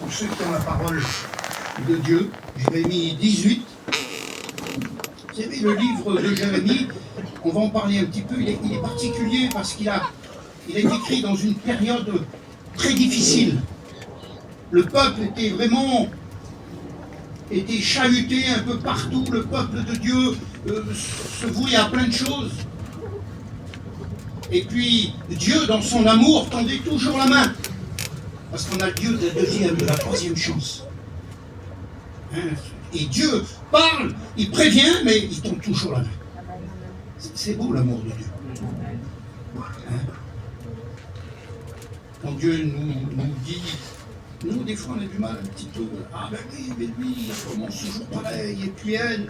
pour ceux qui ont la parole de Dieu, Jérémie 18. Vous savez, le livre de Jérémie, on va en parler un petit peu, il est particulier parce qu'il est écrit dans une période très difficile. Le peuple était vraiment chahuté un peu partout, le peuple de Dieu se vouait à plein de choses. Et puis, Dieu, dans son amour, tendait toujours la main. Parce qu'on a le Dieu de la troisième chance. Hein? Et Dieu parle, il prévient, mais il tend toujours la main. C'est beau l'amour de Dieu. Hein? Quand Dieu nous dit, nous des fois on a du mal un petit peu, ah ben oui, mais lui, il commence toujours pareil, et puis elle,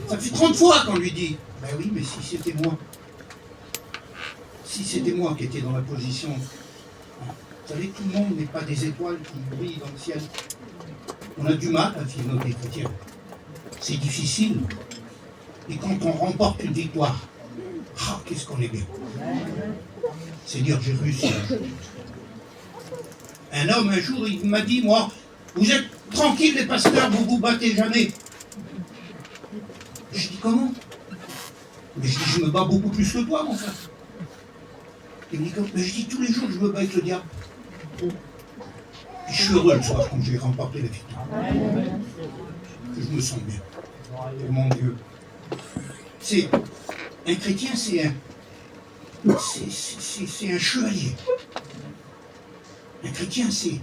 ça fait 30 fois qu'on lui dit, ben oui, mais si c'était moi qui étais dans la position, vous savez, tout le monde n'est pas des étoiles qui brillent dans le ciel. On a du mal à vivre notre vie chrétienne. C'est difficile. Et quand on remporte une victoire, ah, qu'est-ce qu'on est bien. C'est dire, j'ai réussi. Un homme, un jour, il m'a dit, moi, vous êtes tranquille les pasteurs, vous vous battez jamais. Je dis, comment? Mais je dis, je me bats beaucoup plus que toi, mon frère. Il me dit, mais je dis, tous les jours, je me bats avec le diable. Et je suis heureux le soir quand j'ai remporté la victoire. Que je me sens bien. Oh, mon Dieu. Un chrétien, c'est un chevalier. Un chrétien, c'est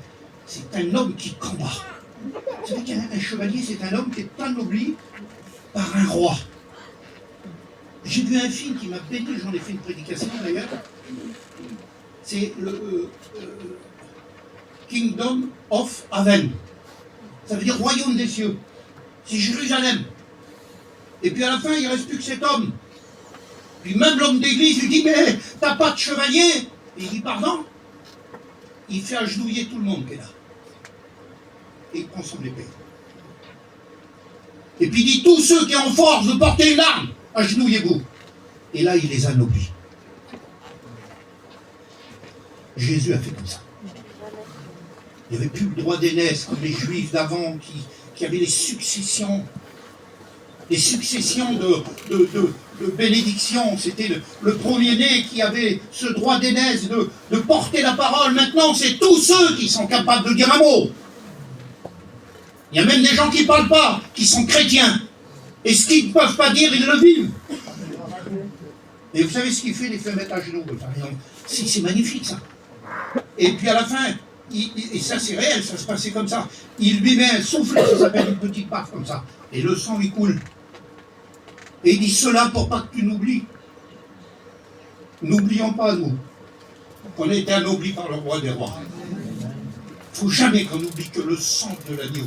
un homme qui combat. Vous savez qu'un chevalier, c'est un homme qui est anobli par un roi. J'ai vu un film qui m'a béni, j'en ai fait une prédication d'ailleurs. C'est le Kingdom of Heaven. Ça veut dire royaume des cieux. C'est Jérusalem. Et puis à la fin, il ne reste plus que cet homme. Puis même l'homme d'église lui dit, mais t'as pas de chevalier? Et il dit, pardon? Il fait agenouiller tout le monde qui est là. Et il prend son épée. Et puis il dit, tous ceux qui ont force de porter une arme, agenouillez-vous. Et là, il les anoblit. Jésus a fait comme ça. Il n'y avait plus le droit d'aînesse comme les Juifs d'avant qui avaient les successions de bénédiction. C'était le premier-né qui avait ce droit d'aînesse de porter la parole. Maintenant, c'est tous ceux qui sont capables de dire un mot. Il y a même des gens qui ne parlent pas, qui sont chrétiens. Et ce qu'ils ne peuvent pas dire, ils le vivent. Et vous savez ce qu'il fait? Il les fait mettre à genoux. C'est magnifique, ça. Et puis à la fin, et ça c'est réel, ça se passait comme ça. Il lui met un soufflet, ça s'appelle une petite baffe comme ça. Et le sang lui coule. Et il dit cela pour pas que tu n'oublies. N'oublions pas, nous, qu'on a été anoblis par le roi des rois. Il ne faut jamais qu'on oublie que le sang de l'agneau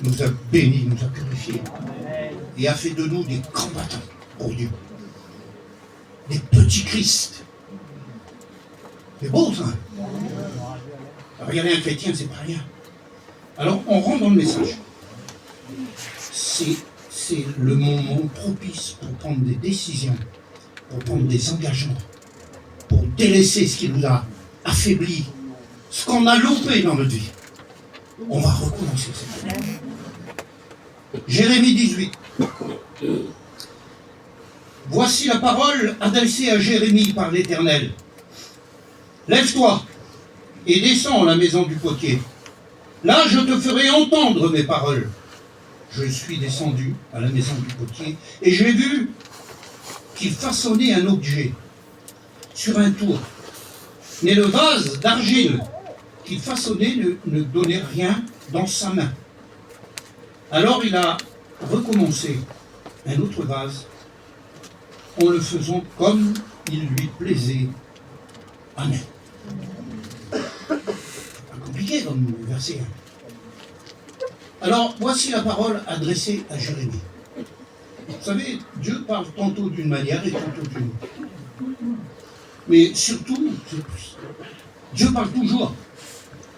nous a bénis, nous a purifiés. Et a fait de nous des combattants pour Dieu. Des petits Christ. C'est beau, ça. Regardez, un chrétien, c'est pas rien. Alors, on rentre dans le message. C'est le moment propice pour prendre des décisions, pour prendre des engagements, pour délaisser ce qui nous a affaiblis, ce qu'on a loupé dans notre vie. On va recommencer cette année. Jérémie 18. Voici la parole adressée à Jérémie par l'Éternel. Lève-toi et descends à la maison du potier. Là, je te ferai entendre mes paroles. Je suis descendu à la maison du potier et j'ai vu qu'il façonnait un objet sur un tour. Mais le vase d'argile qu'il façonnait ne donnait rien dans sa main. Alors il a recommencé un autre vase en le faisant comme il lui plaisait. Amen. Pas compliqué comme verset. Alors, voici la parole adressée à Jérémie. Vous savez, Dieu parle tantôt d'une manière et tantôt d'une autre. Mais surtout, Dieu parle toujours.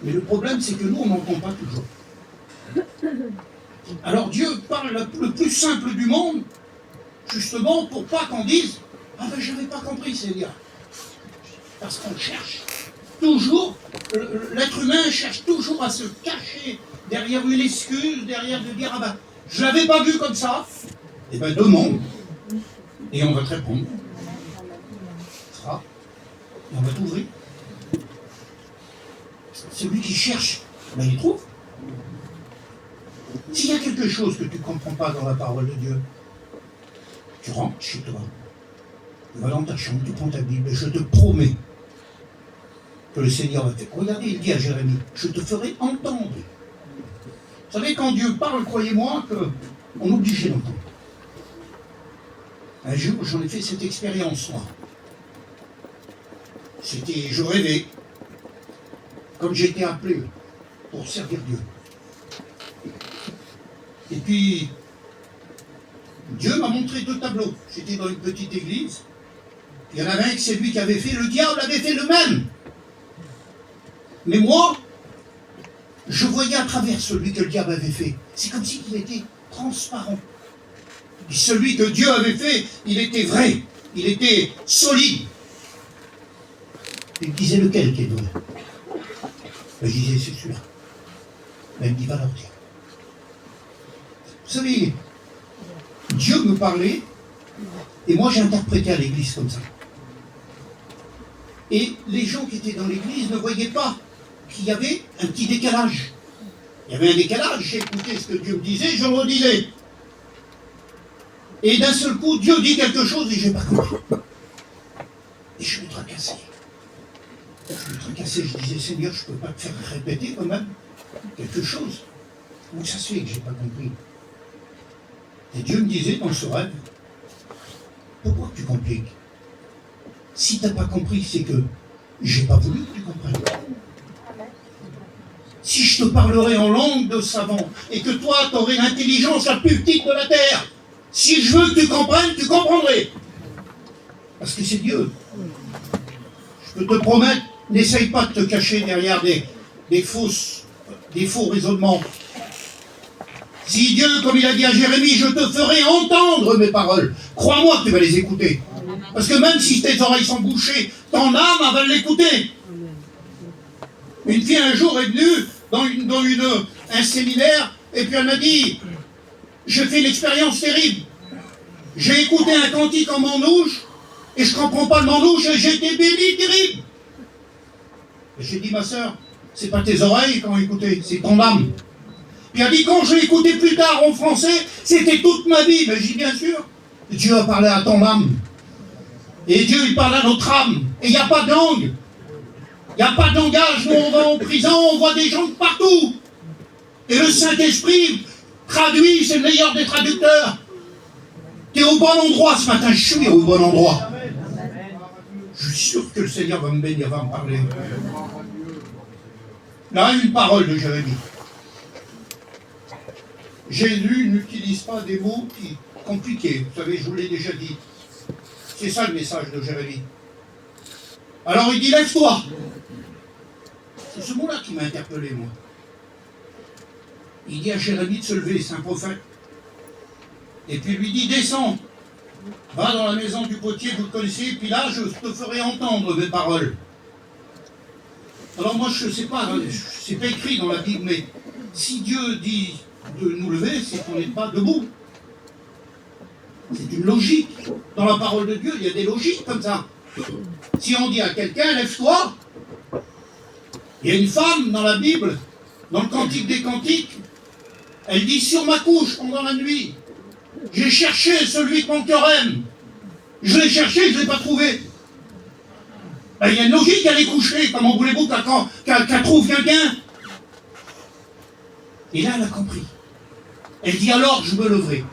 Mais le problème, c'est que nous, on n'entend pas toujours. Alors Dieu parle le plus simple du monde, justement pour pas qu'on dise « Ah ben je n'avais pas compris, Seigneur ». Parce qu'on cherche. Toujours, l'être humain cherche toujours à se cacher derrière une excuse, derrière de dire, ah ben, je ne l'avais pas vu comme ça. Eh bien, demande, et on va te répondre. Ça, et on va t'ouvrir. Celui qui cherche, ben, il trouve. S'il y a quelque chose que tu ne comprends pas dans la parole de Dieu, tu rentres chez toi, tu vas dans ta chambre, tu prends ta Bible, et je te promets que le Seigneur va te... Regardez, il dit à Jérémie, je te ferai entendre. Vous savez, quand Dieu parle, croyez-moi qu'on est obligé d'entendre. Un jour, j'en ai fait cette expérience, moi. Je rêvais, comme j'étais appelé pour servir Dieu. Et puis, Dieu m'a montré deux tableaux. J'étais dans une petite église. Il y en avait un que c'est lui qui avait fait, le diable avait fait le même. Mais moi, je voyais à travers celui que le diable avait fait. C'est comme s'il était transparent. Et celui que Dieu avait fait, il était vrai, il était solide. Il me disait lequel qui est vrai. Ben, je disais, c'est celui-là. Ben, il me dit, va leur dire. Vous savez, Dieu me parlait, et moi j'interprétais à l'église comme ça. Et les gens qui étaient dans l'église ne voyaient pas qu'il y avait un petit décalage. Il y avait un décalage, j'écoutais ce que Dieu me disait, je le redisais. Et d'un seul coup, Dieu dit quelque chose et je n'ai pas compris. Et je me tracassais. Je disais, Seigneur, je ne peux pas te faire répéter quand même quelque chose. Où ça se fait que je n'ai pas compris? Et Dieu me disait dans ce rêve, pourquoi tu compliques? Si tu n'as pas compris, c'est que j'ai pas voulu que tu comprennes. Si je te parlerais en langue de savant, et que toi, tu aurais l'intelligence la plus petite de la terre, si je veux que tu comprennes, tu comprendrais. Parce que c'est Dieu. Je peux te promettre, n'essaye pas de te cacher derrière des faux raisonnements. Si Dieu, comme il a dit à Jérémie, je te ferai entendre mes paroles, crois-moi que tu vas les écouter. Parce que même si tes oreilles sont bouchées, ton âme va l'écouter. Une fille un jour est venue dans un séminaire et puis elle m'a dit, je fais une expérience terrible. J'ai écouté un cantique en manouche et je ne comprends pas le manouche et j'ai été béni terrible. Et j'ai dit, ma sœur, c'est pas tes oreilles qui ont écouté, c'est ton âme. Puis elle a dit, quand je l'ai écouté plus tard en français, c'était toute ma vie. Mais j'ai dit, bien sûr, Dieu a parlé à ton âme. Et Dieu, il parle à notre âme. Et il n'y a pas de langue. Il n'y a pas de langage. Nous, on va en prison, on voit des gens de partout. Et le Saint-Esprit traduit, c'est le meilleur des traducteurs. Tu es au bon endroit ce matin. Je suis au bon endroit. Je suis sûr que le Seigneur va me bénir, va me parler. Là, une parole de Jérémie. Jésus n'utilise pas des mots compliqués. Vous savez, je vous l'ai déjà dit. C'est ça le message de Jérémie. Alors il dit, lève-toi. C'est ce mot-là qui m'a interpellé, moi. Il dit à Jérémie de se lever, c'est un prophète. Et puis il lui dit, descends. Va dans la maison du potier, vous le connaissez, puis là, je te ferai entendre mes paroles. Alors moi, je ne sais pas, c'est pas écrit dans la Bible, mais si Dieu dit de nous lever, c'est qu'on n'est pas debout. C'est une logique. Dans la parole de Dieu, il y a des logiques comme ça. Si on dit à quelqu'un, lève-toi, il y a une femme dans la Bible, dans le Cantique des Cantiques, elle dit, sur ma couche pendant la nuit, j'ai cherché celui que mon cœur aime. Je l'ai cherché, je ne l'ai pas trouvé. Ben, il y a une logique, elle est couchée. Comment voulez-vous qu'elle trouve quelqu'un? Et là, elle a compris. Elle dit, alors, je me leverai.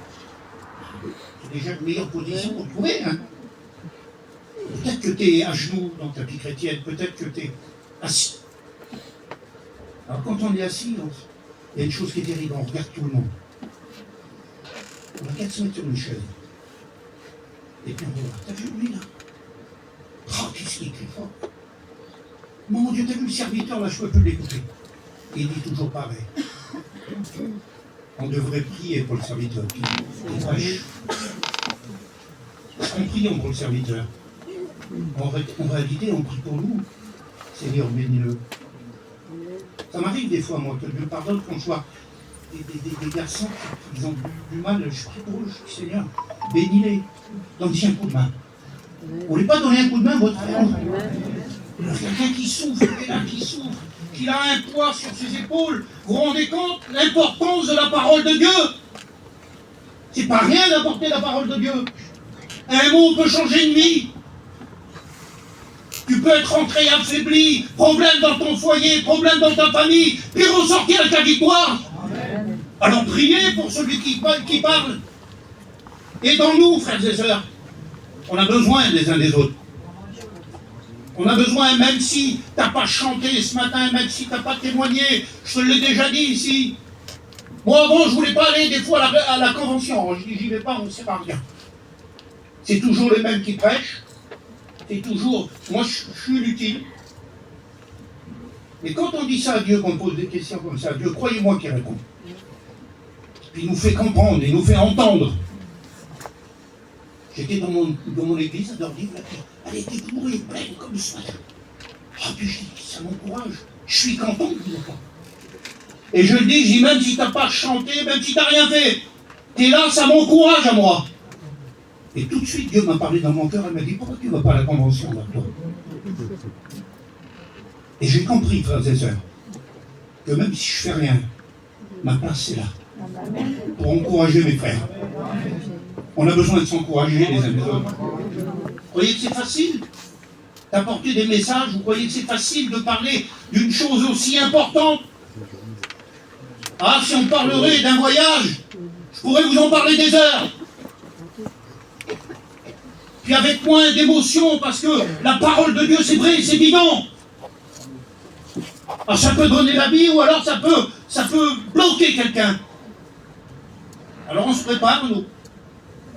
C'est déjà une meilleure position pour trouver. Hein. Peut-être que tu es à genoux dans ta vie chrétienne, peut-être que tu es assis. Alors, quand on est assis, il y a une chose qui est terrible, on regarde tout le monde. On regarde se mettre sur une chaise. Et puis on regarde, t'as vu lui là? Oh, qu'est-ce qu'il écrit fort. Mon Dieu, t'as vu le serviteur là, je ne peux plus l'écouter. Il dit toujours pareil. On devrait prier pour le serviteur. En priant pour le serviteur, en réalité, on prie pour nous. Seigneur, bénis-le. Ça m'arrive des fois, moi, que Dieu pardonne quand je vois des garçons qui ont du mal. Je prie pour eux, je dis, Seigneur, bénis-les. Donne-y un coup de main. Vous ne voulez pas donner un coup de main à votre frère? Quelqu'un qui souffre, quelqu'un qui souffre, qui a un poids sur ses épaules. Vous vous rendez compte l'importance de la parole de Dieu? C'est pas rien d'apporter la parole de Dieu. Un mot peut changer une vie. Tu peux être rentré affaibli, problème dans ton foyer, problème dans ta famille, puis ressortir avec la victoire. Amen. Alors priez pour celui qui parle. Aidons-nous, frères et sœurs. On a besoin les uns des autres. On a besoin, même si tu n'as pas chanté ce matin, même si tu n'as pas témoigné, je te l'ai déjà dit ici. Moi avant, je ne voulais pas aller des fois à la convention. Je dis, j'y vais pas, on ne sert à rien. C'est toujours les mêmes qui prêchent. C'est toujours, moi je suis utile. Mais quand on dit ça à Dieu, qu'on pose des questions comme ça à Dieu, croyez-moi qu'il répond. Puis il nous fait comprendre, il nous fait entendre. J'étais dans mon église à Dordive, elle était bourrée, pleine comme ce matin. Ah, puis je dis, ça m'encourage. Je suis content de vous entendre. Et je le dis, même si tu n'as pas chanté, même si tu n'as rien fait, tu es là, ça m'encourage à moi. Et tout de suite, Dieu m'a parlé dans mon cœur, elle m'a dit, pourquoi tu ne vas pas à la convention, là, toi? Et j'ai compris, frères et sœurs, que même si je ne fais rien, ma place est là. Pour encourager mes frères. On a besoin de s'encourager les uns les autres. Vous croyez que c'est facile d'apporter des messages? Vous croyez que c'est facile de parler d'une chose aussi importante? Ah, si on parlerait d'un voyage, je pourrais vous en parler des heures. Puis avec moins d'émotion, parce que la parole de Dieu, c'est vrai, c'est vivant. Alors ça peut donner la vie, ou alors ça peut bloquer quelqu'un. Alors on se prépare, nous.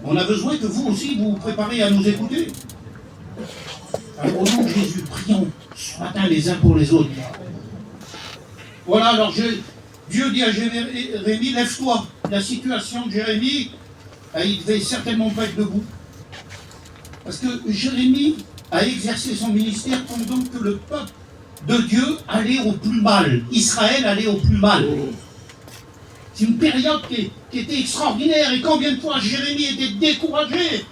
On a besoin que vous aussi, vous vous préparez à nous écouter. Alors au nom de Jésus, prions ce matin les uns pour les autres. Voilà, alors Dieu dit à Jérémie, lève-toi. La situation de Jérémie, il ne devait certainement pas être debout. Parce que Jérémie a exercé son ministère pendant que le peuple de Dieu allait au plus mal. Israël allait au plus mal. C'est une période qui était extraordinaire. Et combien de fois Jérémie était découragé?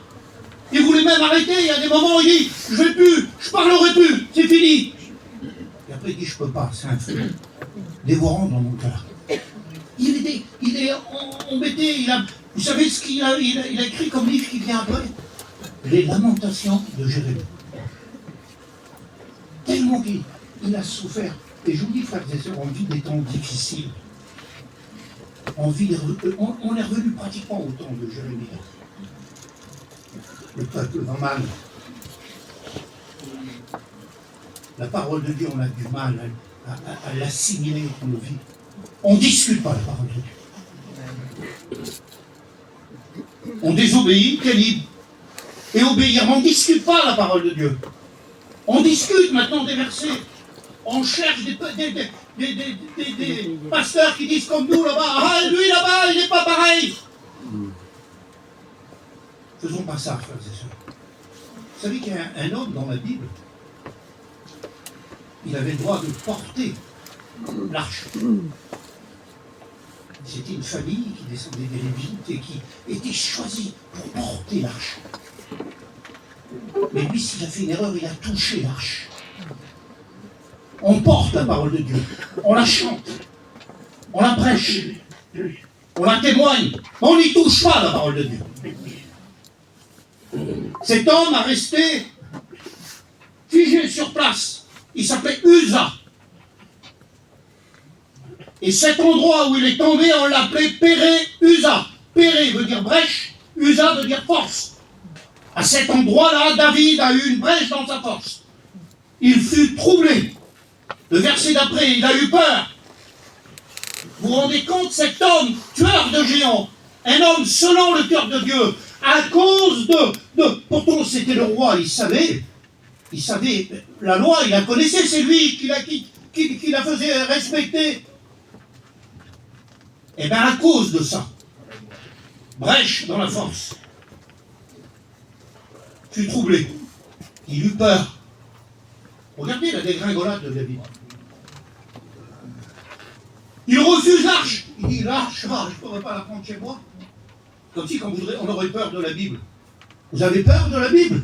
Il voulait même arrêter. Il y a des moments où il dit, je ne vais plus, je ne parlerai plus, c'est fini. Et après il dit, je ne peux pas, c'est un feu dévorant dans mon cœur. Il est embêté. Vous savez ce qu'il a écrit comme livre qui vient après? Les lamentations de Jérémie. Tellement qu'il a souffert. Et je vous dis, frères et sœurs, on vit des temps difficiles. On est revenu pratiquement au temps de Jérémie. Le peuple va mal. La parole de Dieu, on a du mal à l'assimiler dans nos vies. On ne discute pas la parole de Dieu. On désobéit, t'es libre. Et obéir, mais on ne discute pas la parole de Dieu. On discute maintenant des versets. On cherche des pasteurs qui disent comme nous là-bas, ah lui là-bas, il n'est pas pareil. Faisons pas ça, frères et sœurs. Vous savez qu'il y a un homme dans la Bible, il avait le droit de porter l'arche. C'était une famille qui descendait des Lévites et qui était choisie pour porter l'arche. Mais lui, s'il a fait une erreur, il a touché l'arche. On porte la parole de Dieu, on la chante, on la prêche, on la témoigne, mais on n'y touche pas la parole de Dieu. Cet homme a resté figé sur place. Il s'appelait Uza. Et cet endroit où il est tombé, on l'appelait Péré-Uza. Péré veut dire brèche, Uza veut dire force. À cet endroit-là, David a eu une brèche dans sa force. Il fut troublé. Le verset d'après, il a eu peur. Vous vous rendez compte, cet homme, tueur de géants, un homme selon le cœur de Dieu, à cause pourtant c'était le roi, il savait la loi, il la connaissait, c'est lui qui la faisait respecter. Et bien à cause de ça, brèche dans la force, fut troublé, il eut peur. Regardez la dégringolade de David. Il refuse l'arche. Il dit, l'arche, je ne pourrais pas la prendre chez moi. Comme si on aurait peur de la Bible. Vous avez peur de la Bible?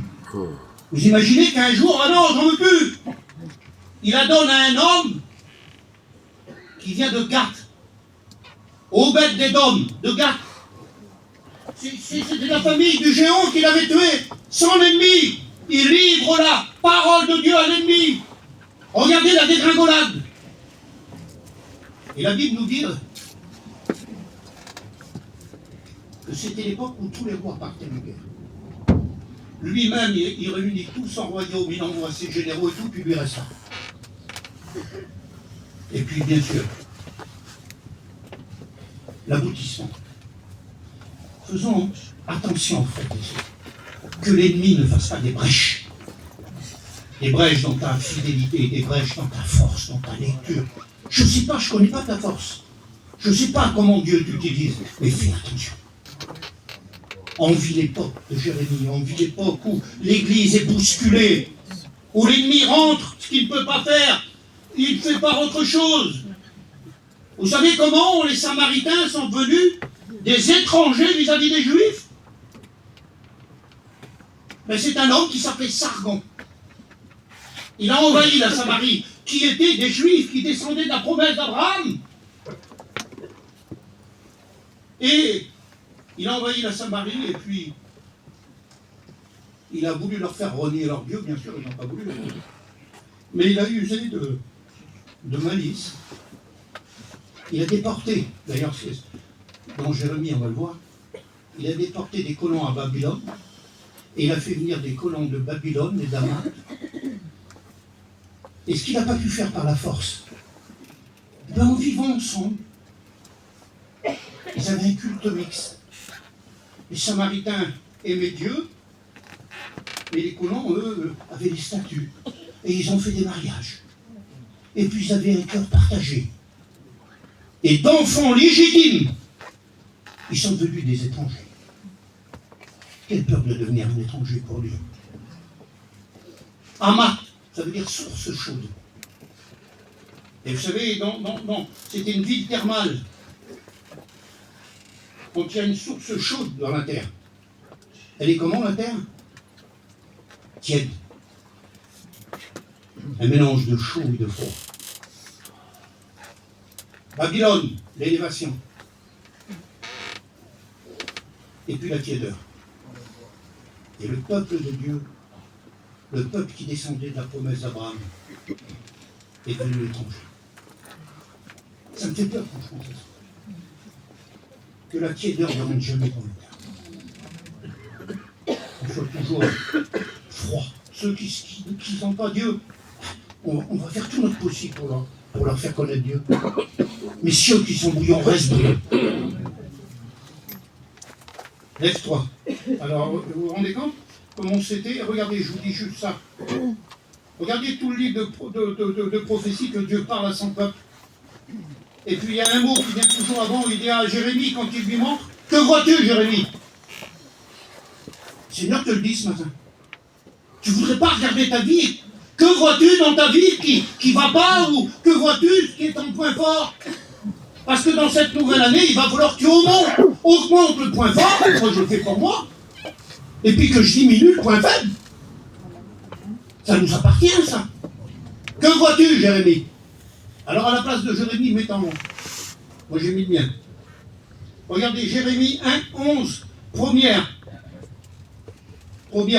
Vous imaginez qu'un jour, ah non, j'en veux plus. Il la donne à un homme qui vient de Gath, Obed d'Édom, de Gath. C'était la famille du géant qu'il avait tué, son ennemi. Il livre la parole de Dieu à l'ennemi. Regardez la dégringolade. Et la Bible nous dit que c'était l'époque où tous les rois partaient de guerre. Lui-même, il réunit tout son royaume, il envoie ses généraux et tout, puis lui reste là. Et puis, bien sûr, l'aboutissement. Faisons attention, frères et sœurs, que l'ennemi ne fasse pas des brèches. Des brèches dans ta fidélité, des brèches dans ta force, dans ta lecture. Je ne sais pas, je ne connais pas ta force. Je ne sais pas comment Dieu t'utilise, mais fais attention. On vit l'époque de Jérémie, on vit l'époque où l'Église est bousculée, où l'ennemi rentre, ce qu'il ne peut pas faire, il fait par autre chose. Vous savez comment les Samaritains sont devenus des étrangers vis-à-vis des Juifs? Mais c'est un homme qui s'appelait Sargon. Il a envahi la Samarie, qui étaient des Juifs, qui descendaient de la promesse d'Abraham. Et il a envahi la Samarie, et puis il a voulu leur faire renier leur Dieu, bien sûr, ils n'ont pas voulu. Mais il a usé de malice. Il a déporté, d'ailleurs, dans Jérémie, on va le voir, il a déporté des colons à Babylone, et il a fait venir des colons de Babylone et d'Hamath. Et ce qu'il n'a pas pu faire par la force, en vivant ensemble, ils avaient un culte mixte. Les Samaritains aimaient Dieu, mais les colons, eux, avaient des statuts. Et ils ont fait des mariages. Et puis ils avaient un cœur partagé. Et d'enfants légitimes, ils sont devenus des étrangers. Quelle peur de devenir un étranger pour Dieu. Hamath, ça veut dire source chaude. Et vous savez, c'était une ville thermale. Quand il y a une source chaude dans la terre, elle est comment la terre? Tiède. Un mélange de chaud et de froid. Babylone, l'élévation. Et puis la tiédeur. Et le peuple de Dieu, le peuple qui descendait de la promesse d'Abraham, est devenu l'étranger. Ça me fait peur quand je pense à ça. Que la tiédeur ne rentre jamais dans le cœur. On soit toujours froid. Ceux qui n'ont pas Dieu, on va faire tout notre possible pour leur faire connaître Dieu. Mais ceux qui sont bouillants restent bouillants. Lève-toi. Alors, vous vous rendez compte comment c'était? Regardez, je vous dis juste ça. Regardez tout le livre de prophétie que Dieu parle à son peuple. Et puis il y a un mot qui vient toujours avant, il dit à Jérémie, quand il lui montre, « Que vois-tu, Jérémie ?» Seigneur te le dit ce matin. Tu ne voudrais pas regarder ta vie? Que vois-tu dans ta vie qui ne va pas? Ou que vois-tu ce qui est ton point fort? Parce que dans cette nouvelle année, il va falloir que tu augmentes le point fort, moi je le fais pour moi, et puis que je diminue le point faible. Ça nous appartient, ça. Que vois-tu, Jérémie? Alors à la place de Jérémie, mets ton nom. Moi j'ai mis le mien. Regardez, Jérémie 1, 11, première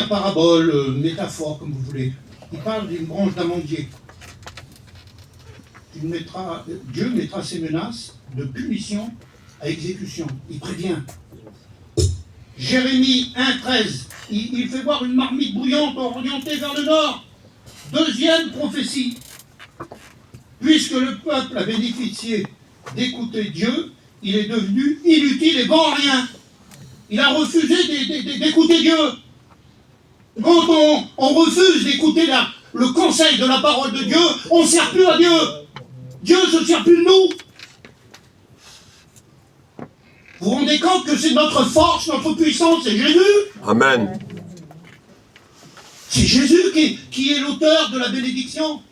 parabole, métaphore, comme vous voulez. Il parle d'une branche d'amandier. Dieu mettra ses menaces de punition à exécution. Il prévient. Jérémie 1, 13, il fait voir une marmite bouillante orientée vers le nord. Deuxième prophétie. Puisque le peuple a bénéficié d'écouter Dieu, il est devenu inutile et bon à rien. Il a refusé d'écouter Dieu. Quand on refuse d'écouter le conseil de la parole de Dieu, on ne sert plus à Dieu. Dieu ne se sert plus de nous. Vous vous rendez compte que c'est notre force, notre puissance, c'est Jésus? Amen. C'est Jésus qui est l'auteur de la bénédiction.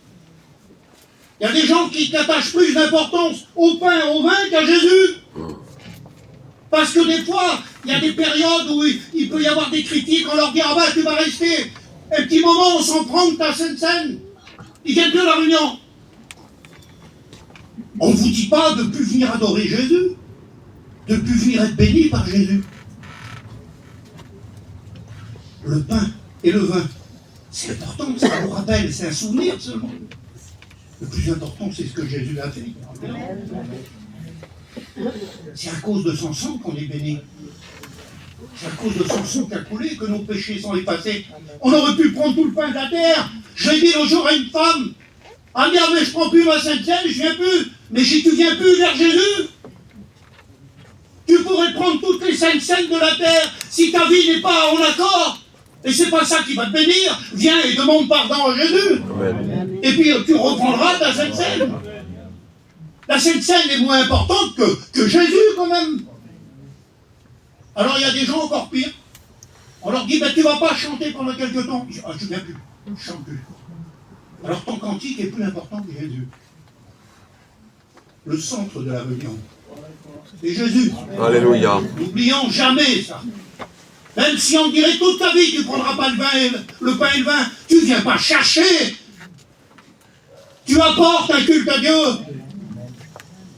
Il y a des gens qui attachent plus d'importance au pain, au vin qu'à Jésus. Parce que des fois, il y a des périodes où il peut y avoir des critiques, on leur dit « Ah ben, tu vas rester un petit moment, on s'en prend de ta Sainte Seine. » Ils viennent de la réunion. On ne vous dit pas de ne plus venir adorer Jésus, de ne plus venir être béni par Jésus. Le pain et le vin, c'est important, ça nous rappelle, c'est un souvenir seulement. Le plus important, c'est ce que Jésus a fait. C'est à cause de son sang qu'on est béni. C'est à cause de son sang qui a coulé que nos péchés sont effacés. On aurait pu prendre tout le pain de la terre. Je l'ai dit l'autre jour à une femme, ah bien, mais je ne prends plus ma Sainte Seine, je ne viens plus. Mais si tu ne viens plus vers Jésus, tu pourrais prendre toutes les Saintes Seines de la terre si ta vie n'est pas en accord. Et c'est pas ça qui va te bénir. Viens et demande pardon à Jésus. Amen. Et puis tu reprendras ta Sainte Seine. La Sainte Seine est moins importante que Jésus quand même. Alors il y a des gens encore pires. On leur dit, ben, tu ne vas pas chanter pendant quelque temps. Je ne viens plus, je ne chante plus. Alors ton cantique est plus important que Jésus. Le centre de la réunion. C'est Jésus. Alléluia. N'oublions jamais ça. Même si on dirait toute ta vie, tu ne prendras pas le pain et le vin, tu ne viens pas chercher. Tu apportes un culte à Dieu.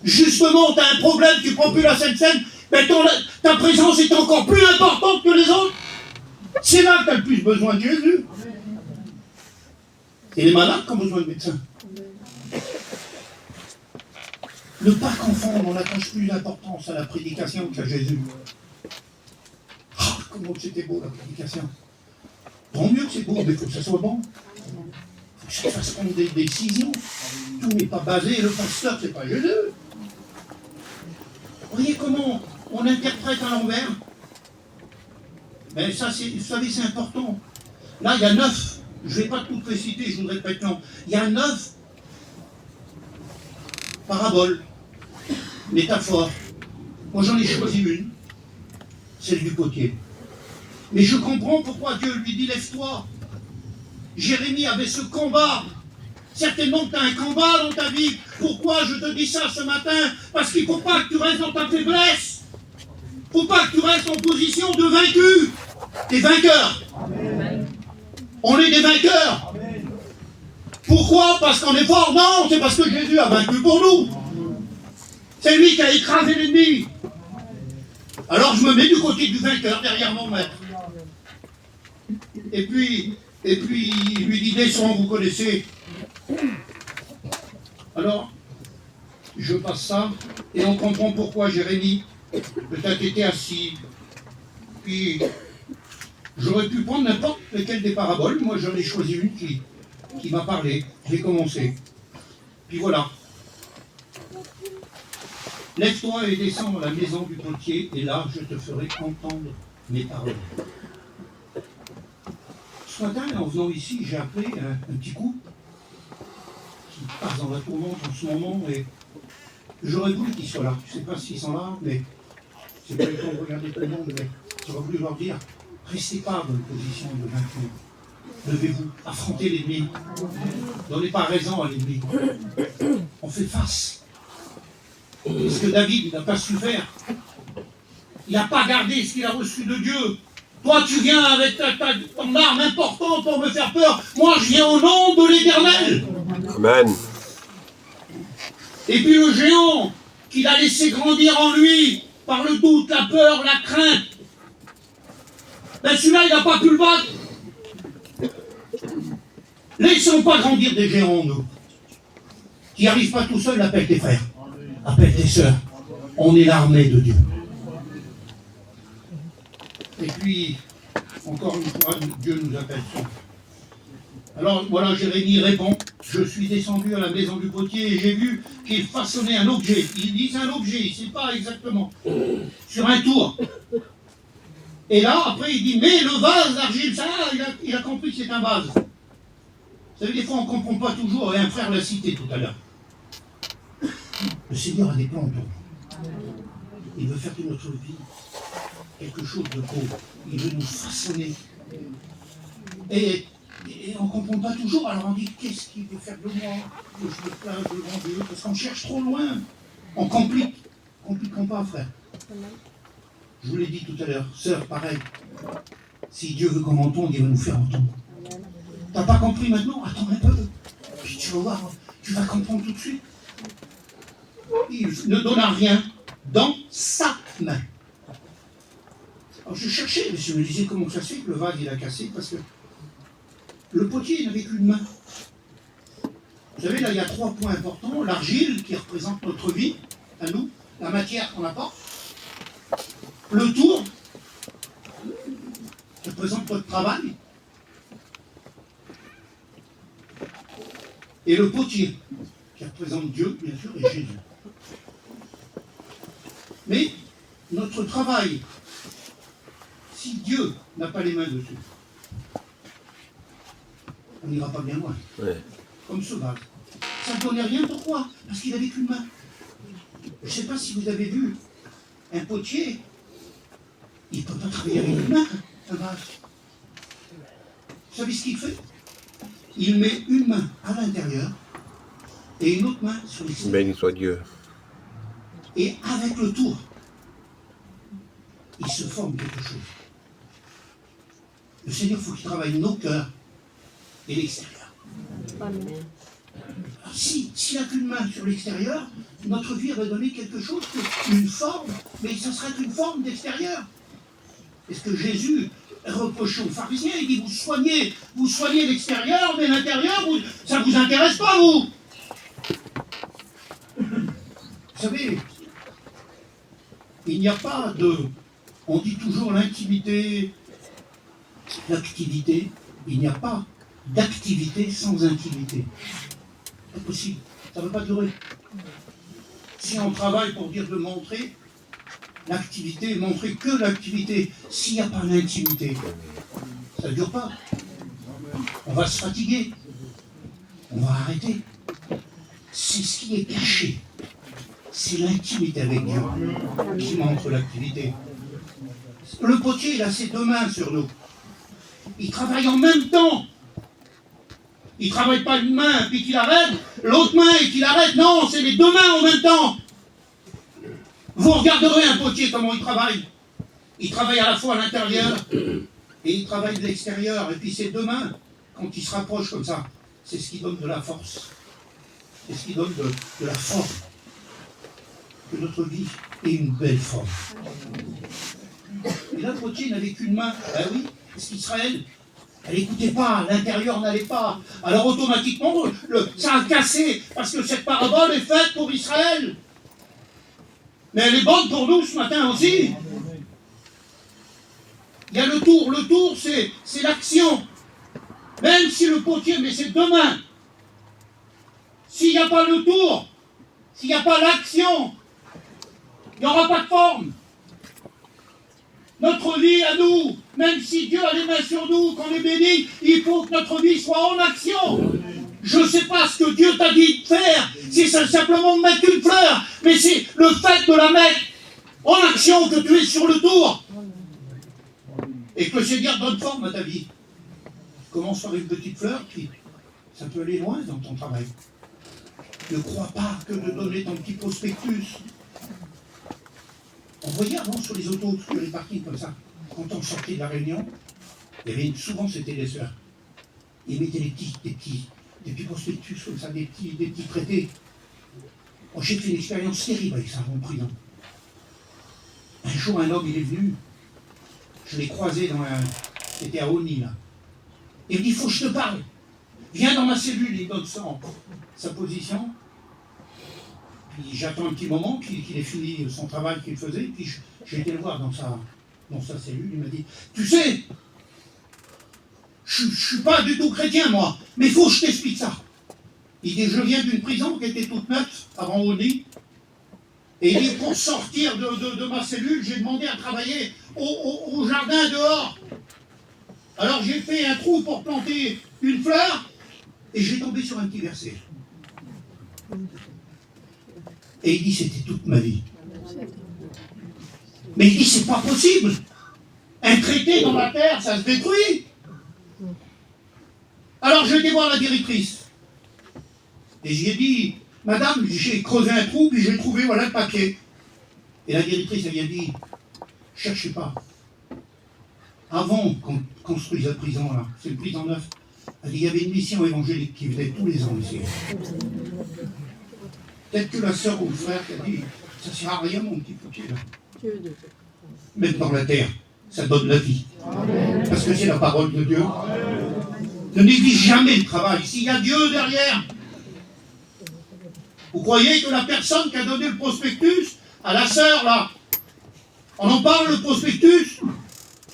Justement, tu as un problème, tu ne prends plus la Sainte Seine, mais ta présence est encore plus importante que les autres. C'est là que tu as le plus besoin de Jésus. Et les malades qui ont besoin de médecins. Ne pas confondre, on attache plus d'importance à la prédication qu'à Jésus. Ah, comment c'était beau la prédication. Tant mieux que c'est beau, mais il faut que ça soit bon. Il faut que ça fasse prendre des décisions. Tout n'est pas basé, le pasteur, c'est pas Jésus. Vous voyez comment on interprète à l'envers? Mais ça, vous savez, c'est important. Là, il y a 9. Je ne vais pas toutes les citer, je vous répète non. Il y a 9 paraboles, métaphores. Moi, j'en ai choisi une, celle du potier. Mais je comprends pourquoi Dieu lui dit, lève-toi. Jérémie avait ce combat. Certainement que tu as un combat dans ta vie. Pourquoi je te dis ça ce matin? Parce qu'il ne faut pas que tu restes dans ta faiblesse. Il ne faut pas que tu restes en position de vaincu. Tu es vainqueur. Amen. On est des vainqueurs. Amen. Pourquoi? Parce qu'on est fort? Non, c'est parce que Jésus a vaincu pour nous. C'est lui qui a écrasé l'ennemi. Alors je me mets du côté du vainqueur derrière mon maître. Et puis il lui dit, descends, vous connaissez. Alors, je passe ça, et on comprend pourquoi Jérémie peut-être était assis. Puis, j'aurais pu prendre n'importe lequel des paraboles. Moi, j'en ai choisi une qui m'a parlé. J'ai commencé. Puis voilà. Lève-toi et descends dans la maison du potier, et là, je te ferai entendre mes paroles. Ce matin, en venant ici, j'ai appelé un petit couple qui passe dans la tourmente en ce moment, et j'aurais voulu qu'ils soient là. Je ne sais pas s'ils sont là, mais c'est pas le temps de regarder tout le monde, mais j'aurais voulu leur dire, restez pas dans une position de vaincu. Levez-vous, affrontez l'ennemi. Donnez pas raison à l'ennemi. On fait face. Ce que David n'a pas su faire. Il n'a pas gardé ce qu'il a reçu de Dieu. Toi, tu viens avec ton arme importante pour me faire peur. Moi, je viens au nom de l'Éternel. Amen. Et puis le géant qu'il a laissé grandir en lui par le doute, la peur, la crainte, ben celui-là, il n'a pas pu le battre. Laissons pas grandir des géants en nous. Qui n'arrivent pas tout seuls, appelle tes frères, appelle tes sœurs. On est l'armée de Dieu. Et puis, encore une fois, Dieu nous appelle son. Alors voilà, Jérémie répond, je suis descendu à la maison du potier et j'ai vu qu'il façonnait un objet. Il dit c'est un objet, il ne sait pas exactement. Sur un tour. Et là, après, il dit, mais le vase d'argile, ça, il a compris que c'est un vase. Vous savez, des fois, on ne comprend pas toujours, et un frère l'a cité tout à l'heure. Le Seigneur a des plans pour nous. Il veut faire de notre vie quelque chose de beau. Il veut nous façonner. Et Et on ne comprend pas toujours, alors on dit qu'est-ce qu'il veut faire de moi? Je me plains devant Dieu, parce qu'on cherche trop loin. On complique. Compliquons pas, frère. Je vous l'ai dit tout à l'heure, sœur, pareil. Si Dieu veut qu'on entende, il va nous faire entendre. T'as pas compris maintenant? Attends un peu. Puis tu vas voir, tu vas comprendre tout de suite. Il ne donne rien dans sa main. Alors je cherchais, je me disais comment ça se fait que le vase il a cassé, parce que le potier n'avait qu'une main. Vous savez, là il y a 3 points importants. L'argile qui représente notre vie, à nous, la matière qu'on apporte. Le tour qui représente notre travail. Et le potier qui représente Dieu, bien sûr, et Jésus. Mais notre travail, si Dieu n'a pas les mains dessus, on n'ira pas bien loin. Ouais. Comme ce vase. Ça ne donnait rien, pourquoi? Parce qu'il n'avait qu'une main. Je ne sais pas si vous avez vu un potier, il ne peut pas travailler avec une main, un vase. Vous savez ce qu'il fait? Il met une main à l'intérieur et une autre main sur l'extérieur. Béni soit Dieu. Et avec le tour, il se forme quelque chose. Le Seigneur, il faut qu'il travaille nos cœurs et l'extérieur. Amen. Alors, s'il n'a qu'une main sur l'extérieur, notre vie va donner quelque chose, une forme, mais ce sera une forme d'extérieur. Est-ce que Jésus reproche aux pharisiens, il dit vous soignez l'extérieur, mais l'intérieur, ça ne vous intéresse pas, vous? Vous savez, il n'y a pas de... On dit toujours l'intimité, l'activité. Il n'y a pas d'activité sans intimité. C'est possible. Ça ne va pas durer. Si on travaille pour dire de montrer l'activité, montrer que l'activité, s'il n'y a pas l'intimité, ça ne dure pas. On va se fatiguer. On va arrêter. C'est ce qui est caché. C'est l'intimité avec Dieu qui montre l'activité. Le potier, il a ses 2 mains sur nous. Il travaille en même temps. Il ne travaille pas une main puis qu'il arrête, l'autre main et qu'il arrête. Non, c'est les 2 mains en même temps. Vous regarderez un potier comment il travaille. Il travaille à la fois à l'intérieur et il travaille de l'extérieur. Et puis ses 2 mains, quand il se rapproche comme ça, c'est ce qui donne de la force. C'est ce qui donne de la forme. Que notre vie ait une belle forme. Et là, le potier n'avait qu'une main. Ben oui, parce qu'Israël, elle n'écoutait pas, l'intérieur n'allait pas. Alors automatiquement, ça a cassé, parce que cette parabole est faite pour Israël. Mais elle est bonne pour nous ce matin aussi. Il y a le tour. Le tour, c'est l'action. Même si le potier met ses 2 mains, s'il n'y a pas le tour, s'il n'y a pas l'action, il n'y aura pas de forme. Notre vie à nous, même si Dieu a les mains sur nous, qu'on est béni, il faut que notre vie soit en action. Je ne sais pas ce que Dieu t'a dit de faire, si c'est simplement de mettre une fleur, mais c'est le fait de la mettre en action que tu es sur le tour. Et que le Seigneur donne forme à ta vie. Commence par une petite fleur, puis ça peut aller loin dans ton travail. Ne crois pas que de donner ton petit prospectus. On voyait avant sur les autos, sur les parkings comme ça, quand on sortait de la réunion, il y avait souvent c'était les sœurs. Ils mettaient des petits prospectus comme ça, des petits traités. Oh, j'ai fait une expérience terrible avec ça en prison. Un jour, un homme, il est venu, je l'ai croisé c'était à Oni, là. Il me dit, il faut que je te parle. Viens dans ma cellule, il donne sa position. Puis j'attends un petit moment qu'il ait fini son travail qu'il faisait, puis j'ai été le voir dans sa cellule, il m'a dit, tu sais, je ne suis pas du tout chrétien, moi, mais il faut que je t'explique ça. Il dit, je viens d'une prison qui était toute neuve, avant Oni, et il dit, pour sortir de ma cellule, j'ai demandé à travailler au jardin dehors. Alors j'ai fait un trou pour planter une fleur, et j'ai tombé sur un petit verset. Et il dit, c'était toute ma vie. Mais il dit, c'est pas possible. Un traité dans la terre, ça se détruit. Alors je vais voir la directrice. Et j'y ai dit, madame, j'ai creusé un trou, puis j'ai trouvé, voilà le papier. Et la directrice, elle a dit, cherchez pas. Avant qu'on construise la prison, là, c'est une prison neuve, elle dit, il y avait une mission évangélique qui venait tous les ans ici. Peut-être que la sœur ou le frère qui a dit, ça ne sert à rien mon petit potier là. Même dans la terre, ça donne la vie. Parce que c'est la parole de Dieu. Ne néglige jamais le travail. S'il y a Dieu derrière, vous croyez que la personne qui a donné le prospectus à la sœur là, on en parle le prospectus,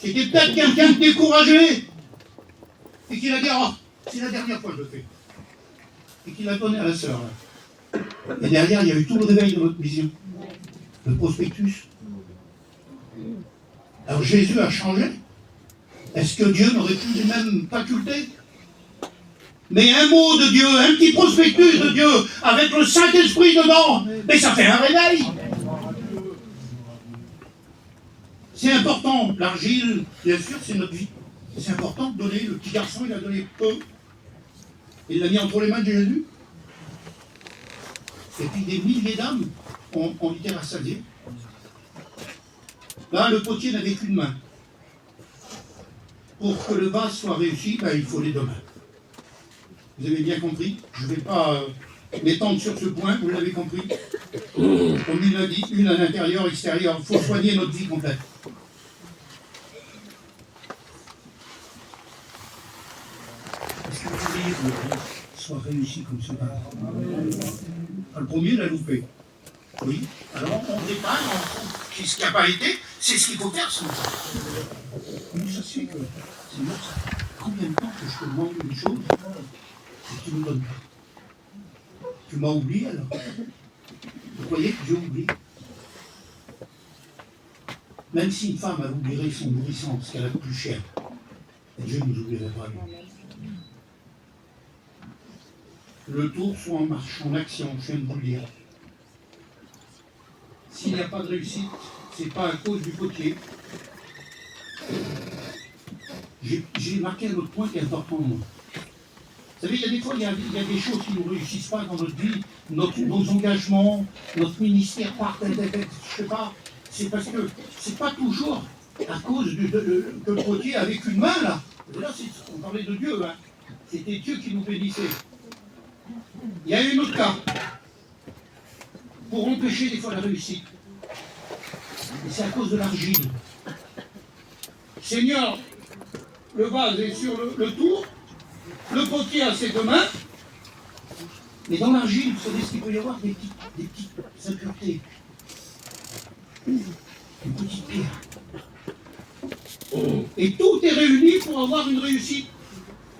c'était peut-être quelqu'un de découragé et qui l'a dit, oh, c'est la dernière fois que je le fais. Et qui l'a donné à la sœur là. Et derrière, il y a eu tout le réveil de notre vision. Le prospectus. Alors Jésus a changé. Est-ce que Dieu n'aurait plus les mêmes facultés? Mais un mot de Dieu, un petit prospectus de Dieu, avec le Saint-Esprit dedans, mais ça fait un réveil. C'est important. L'argile, bien sûr, c'est notre vie. C'est important de donner. Le petit garçon, il a donné peu. Il l'a mis entre les mains de Jésus. Et puis des milliers d'âmes ont été rassasiées. Là, le potier n'avait qu'une main. Pour que le vase soit réussi, ben, il faut les deux mains. Vous avez bien compris. Je ne vais pas m'étendre sur ce point, vous l'avez compris. Comme il l'a dit, une à l'intérieur, extérieur. Il faut soigner notre vie complète. Est-ce que vous voulez que le vie soit réussi comme cela? Le premier l'a loupé. Oui. Alors on dépanne, on trouve ce qui n'a pas été, c'est ce qu'il faut faire sans ça. Mais ça c'est que, Seigneur, ça fait combien de temps que je te demande une chose et tu ne me donnes pas? Tu m'as oublié alors? Vous croyez que Dieu oublie? Même si une femme, elle oublierait son nourrisson, ce qu'elle a de plus cher, Dieu ne nous oublierait pas. Le tour soit en marche, en action, je viens de vous le dire. S'il n'y a pas de réussite, ce n'est pas à cause du potier. J'ai marqué un autre point qui est important. Moi. Vous savez, il y a des fois, il y a des choses qui ne nous réussissent pas dans notre vie, nos engagements, notre ministère part, je ne sais pas. C'est parce que c'est pas toujours à cause que le potier avec une main, là. Là, on parlait de Dieu, hein. C'était Dieu qui nous bénissait. Il y a une autre cas pour empêcher des fois la réussite. Et c'est à cause de l'argile. Seigneur, le vase est sur le tour, le potier a ses deux mains, mais dans l'argile, vous savez ce qu'il peut y avoir? Des petites impuretés. Une petite pierre. Et tout est réuni pour avoir une réussite.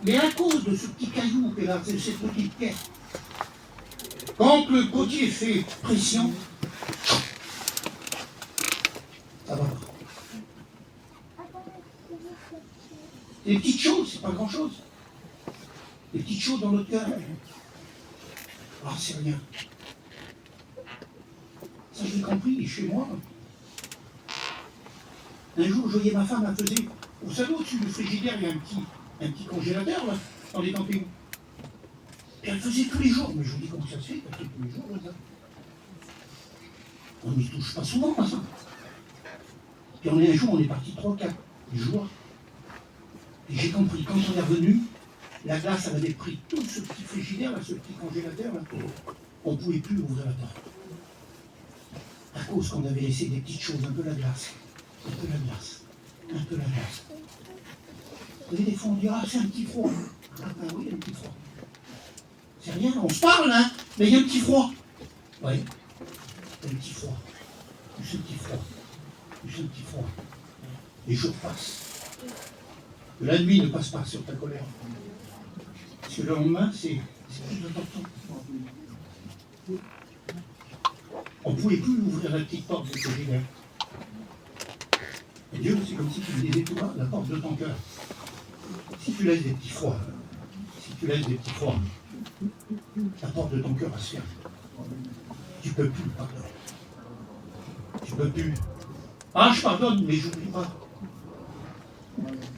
Mais à cause de ce petit caillou qui est là, cette petite pierre, quand le potier fait pression, ça va pas. Les petites choses, c'est pas grand-chose. Les petites choses dans notre cœur, ah, c'est rien. Ça, je l'ai compris chez moi. Un jour, je voyais ma femme, elle faisait. Vous savez, au-dessus du frigidaire, il y a un petit congélateur, là, dans les campings. Et elle faisait tous les jours. Mais je vous dis, comment ça se fait? Elle fait tous les jours, là. On n'y touche pas souvent, à ça. Puis un jour, on est parti 3-4 jours. Et j'ai compris, quand on est revenu, la glace, elle avait pris tout ce petit frigidaire, là, ce petit congélateur, là. On ne pouvait plus ouvrir la porte. À cause qu'on avait laissé des petites choses, un peu la glace. Un peu la glace. Un peu la glace. Vous savez, des fois, on dit, ah, c'est un petit froid. Ah, ben oui, un petit froid. C'est rien, on se parle, hein, mais il y a un petit froid. Oui, un petit froid. Plus un petit froid. Plus un petit froid. Les jours passent. La nuit ne passe pas sur ta colère. Parce que le lendemain, c'est plus important. On ne pouvait plus ouvrir la petite porte de frigidaire. Et Dieu, c'est comme si tu me disais, toi, la porte de ton cœur. Si tu laisses des petits froids, la porte de ton cœur va se fermer. Tu ne peux plus pardonner. Tu ne peux plus. Ah, je pardonne, mais je n'oublie pas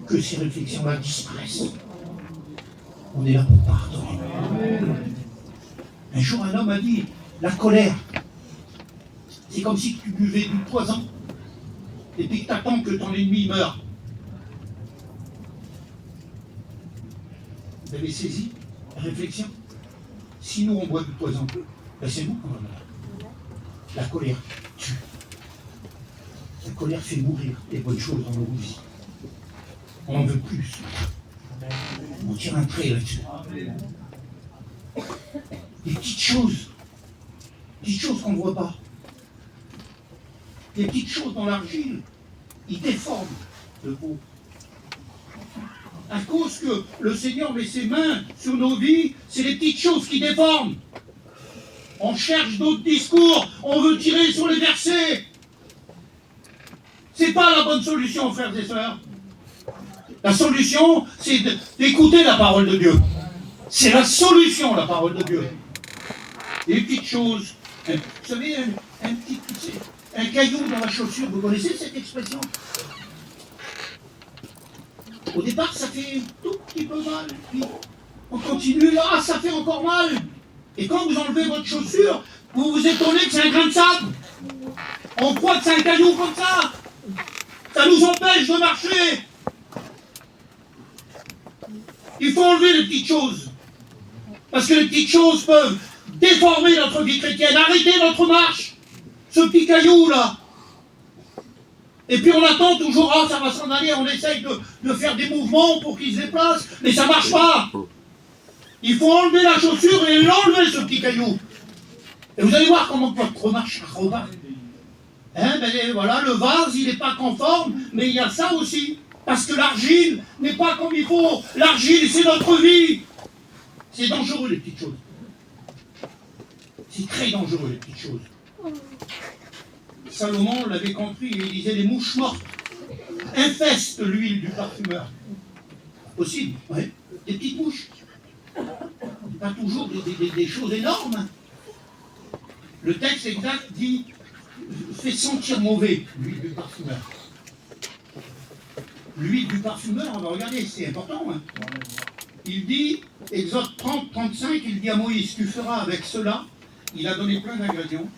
que ces réflexions-là disparaissent. On est là pour pardonner. Un jour, un homme a dit, la colère, c'est comme si tu buvais du poison et puis que tu attends que ton ennemi meure. Vous avez saisi la réflexion? Si nous, on boit du poison, ben c'est nous qu'on va mourir. La colère tue. La colère fait mourir les bonnes choses dans nos vies. On en veut plus. On tire un trait là-dessus. Des petites choses qu'on ne voit pas. Des petites choses dans l'argile, ils déforment le pot. À cause que le Seigneur met ses mains sur nos vies, c'est les petites choses qui déforment. On cherche d'autres discours, on veut tirer sur les versets. C'est pas la bonne solution, frères et sœurs. La solution, c'est d'écouter la parole de Dieu. C'est la solution, la parole de Dieu. Les petites choses. Vous savez, un caillou dans la chaussure, vous connaissez cette expression? Au départ, ça fait tout petit peu mal. Puis on continue, là, ça fait encore mal. Et quand vous enlevez votre chaussure, vous vous étonnez que c'est un grain de sable. On croit que c'est un caillou comme ça. Ça nous empêche de marcher. Il faut enlever les petites choses. Parce que les petites choses peuvent déformer notre vie chrétienne, arrêter notre marche. Ce petit caillou là. Et puis on attend toujours, ah ça va s'en aller, on essaye de faire des mouvements pour qu'il se déplace, mais ça ne marche pas. Il faut enlever la chaussure et l'enlever ce petit caillou. Et vous allez voir comment votre marche repart. Hein, ben voilà, le vase, il n'est pas conforme, mais il y a ça aussi. Parce que l'argile n'est pas comme il faut. L'argile, c'est notre vie. C'est dangereux, les petites choses. C'est très dangereux, les petites choses. Salomon l'avait compris, il disait les mouches mortes infestent l'huile du parfumeur. Possible, oui. Des petites mouches. Pas toujours des choses énormes. Le texte exact dit fait sentir mauvais l'huile du parfumeur. L'huile du parfumeur, on va regarder, c'est important. Hein. Il dit, Exode 30, 35, il dit à Moïse, tu feras avec cela, il a donné plein d'ingrédients,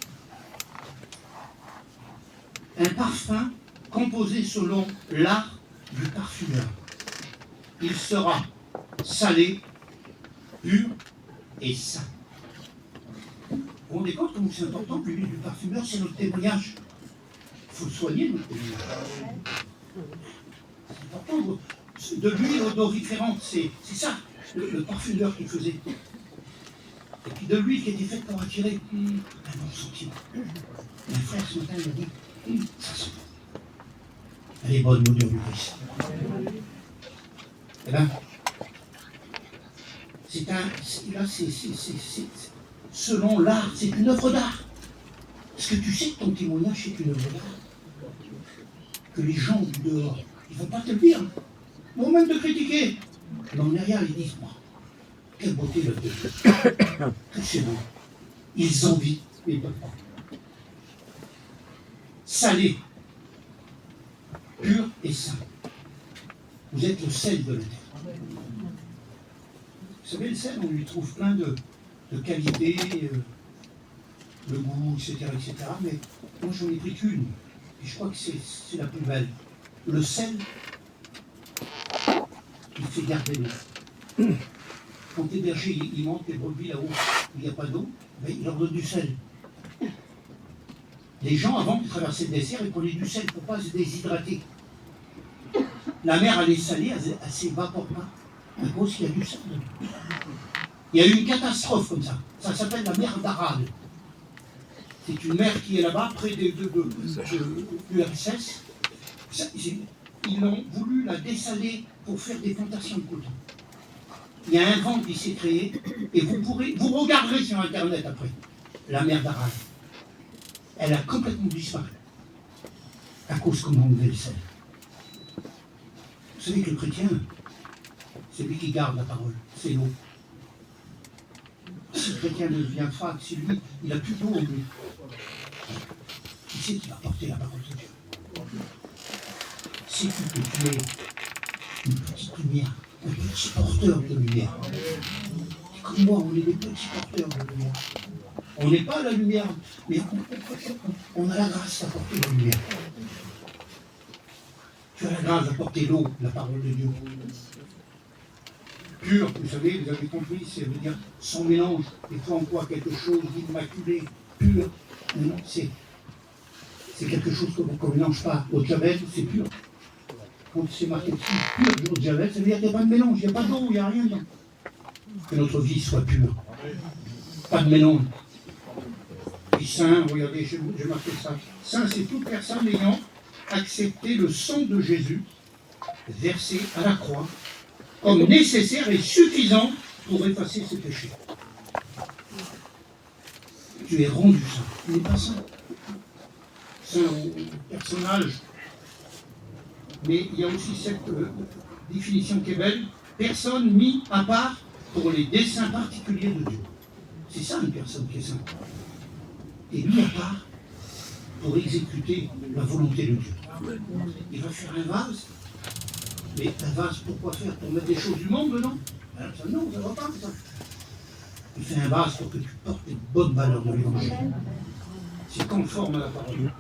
un parfum composé selon l'art du parfumeur. Il sera salé, pur et sain. Vous vous rendez compte comme c'est important que l'huile du parfumeur, c'est notre témoignage. Il faut soigner notre témoignage. C'est important. De l'huile odoriférante, c'est ça, le parfumeur qui faisait. Et puis de l'huile qui était faite pour attirer un bon sentiment. Un frère ce matin m'a dit, ça sent bon. Elle est bonne, l'odeur du Christ. Eh bien, c'est selon l'art, c'est une œuvre d'art. Est-ce que tu sais que ton témoignage, c'est une œuvre d'art? Que les gens du dehors, ils ne vont pas te le dire. Ils vont même te critiquer. Mais en derrière, ils disent, moi, quelle beauté le Dieu. Que c'est beau. Ils envient, mais ils ne peuvent pas. Salé, pur et sain. Vous êtes le sel de la terre. Vous savez, le sel, on lui trouve plein de qualités, le goût, etc., etc. Mais moi, j'en ai pris qu'une. Et je crois que c'est la plus belle. Le sel, il fait garder l'eau. Quand les bergers, ils montent les brebis là-haut, il n'y a pas d'eau, ben, ils leur donnent du sel. Les gens, avant de traverser le désert, ils prenaient du sel pour ne pas se déshydrater. La mer, elle est salée, elle ne s'évapore pas, à cause qu'il y a du sel dedans. Il y a eu une catastrophe comme ça. Ça s'appelle la mer d'Arad. C'est une mer qui est là-bas, près de l'URSS. Ils ont voulu la dessaler pour faire des plantations de coton. Il y a un vent qui s'est créé, et vous regarderez sur Internet après, la mer d'Arad. Elle a complètement disparu, à cause qu'on a enlevé le sel. Vous savez que le chrétien, c'est lui qui garde la parole, c'est l'eau. Si le chrétien devient fade, c'est lui, il a plus d'eau en lui. Qui c'est qui va porter la parole de Dieu? Sais-tu que tu es une petite lumière un petit porteur de lumière. Et comme moi, on est des petits porteurs de lumière. On n'est pas la lumière, mais on a la grâce d'apporter la lumière. Tu as la grâce d'apporter l'eau, la parole de Dieu. Pur, vous savez, vous avez compris, ça veut dire sans mélange. Des fois on croit quelque chose d'immaculé, pur. Mais non, c'est quelque chose qu'on ne mélange pas. L'eau de Javel, c'est pur. Quand c'est marqué dessus, pur de l'eau de Javel, ça veut dire qu'il n'y a pas de mélange, il n'y a pas d'eau, il n'y a rien dedans. Que notre vie soit pure. Pas de mélange. Et saint, regardez, j'ai marqué ça. Saint, c'est toute personne ayant accepté le sang de Jésus versé à la croix comme nécessaire et suffisant pour effacer ses péchés. Tu es rendu saint. Tu n'es pas saint. Saint au personnage. Mais il y a aussi cette définition qui est belle. Personne mis à part pour les desseins particuliers de Dieu. C'est ça une personne qui est sainte. Et mis à part pour exécuter la volonté de Dieu. Il va faire un vase. Mais un vase, pourquoi faire? Pour mettre des choses du monde dedans? Non, ça ne va pas. Ça. Il fait un vase pour que tu portes les bonnes valeurs de l'évangile. C'est conforme à la parole.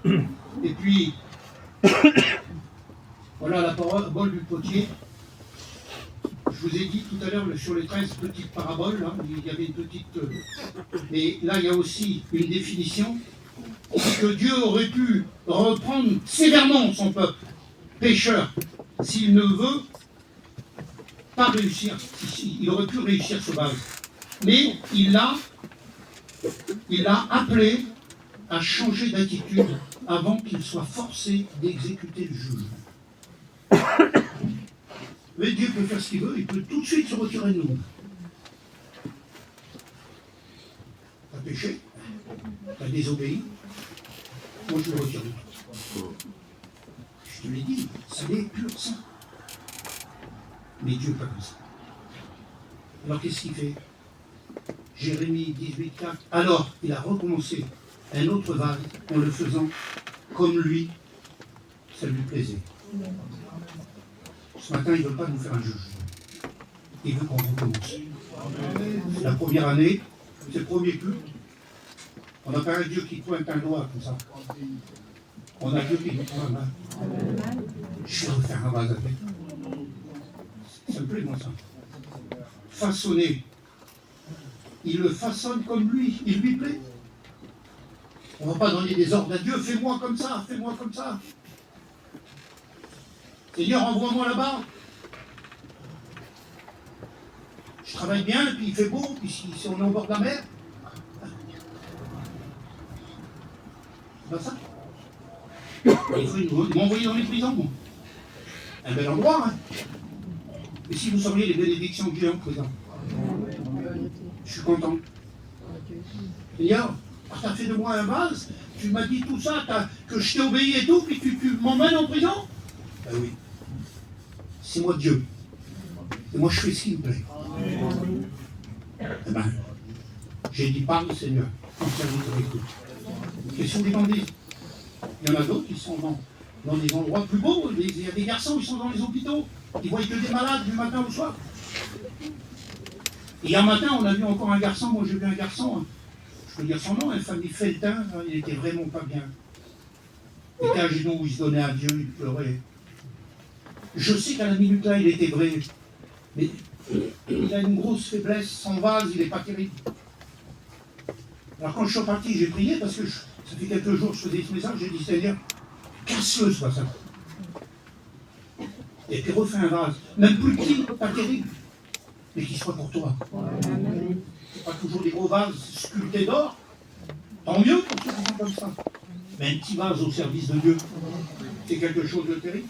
Et puis, voilà la parole du potier. Je vous ai dit tout à l'heure sur les 13 petites paraboles, là, il y avait une petite... mais là, il y a aussi une définition que Dieu aurait pu reprendre sévèrement son peuple, pécheur, s'il ne veut pas réussir. Il aurait pu réussir ce vase. Mais il l'a appelé à changer d'attitude avant qu'il soit forcé d'exécuter le jugement. Mais Dieu peut faire ce qu'il veut, il peut tout de suite se retirer de nous. T'as péché, t'as désobéi, moi je le retire de tout. Je te l'ai dit, ça n'est pur sang. Mais Dieu pas comme ça. Alors qu'est-ce qu'il fait? Jérémie 18,4. Alors il a recommencé un autre vase en le faisant comme lui, ça lui plaisait. Ce matin, il ne veut pas nous faire un juge. Il veut qu'on recommence. La première année, c'est le premier culte. On n'a pas un Dieu qui pointe un doigt comme ça. On a Dieu qui nous prend la main. Je vais refaire un vase avec. Ça me plaît, moi, ça. Façonner. Il le façonne comme lui. Il lui plaît. On ne va pas donner des ordres à Dieu. Fais-moi comme ça, fais-moi comme ça. Seigneur, envoie-moi là-bas. Je travaille bien, et puis il fait beau, puis si on est au bord de la mer. C'est pas ça. Il faut m'envoyer dans les prisons. Moi. Un bel endroit, hein. Et si vous sauriez les bénédictions que j'ai en prison. Je suis content. Seigneur, tu as fait de moi un vase, tu m'as dit tout ça, que je t'ai obéi et tout, puis tu m'emmènes en prison? Ben oui. C'est moi Dieu. Et moi je fais ce qu'il me plaît. Eh ben, j'ai dit parle Seigneur. Quand ça écoute. Question des bandits. Il y en a d'autres qui sont dans des endroits plus beaux. Il y a des garçons qui sont dans les hôpitaux. Ils voient que des malades du matin au soir. Et hier matin, on a vu encore un garçon. Moi j'ai vu un garçon. Je peux dire son nom, un famille Feltin. Il était vraiment pas bien. Il était à genoux, il se donnait à Dieu, il pleurait. Je sais qu'à la minute là, il était vrai, mais il a une grosse faiblesse, son vase, il n'est pas terrible. Alors quand je suis parti, j'ai prié parce que ça fait quelques jours que je faisais ce message, j'ai dit Seigneur, casse-le ce vase. Et puis refais un vase, même plus petit, pas terrible, mais qui soit pour toi. C'est pas toujours des gros vases sculptés d'or, tant mieux pour ceux qui sont comme ça. Mais un petit vase au service de Dieu, c'est quelque chose de terrible.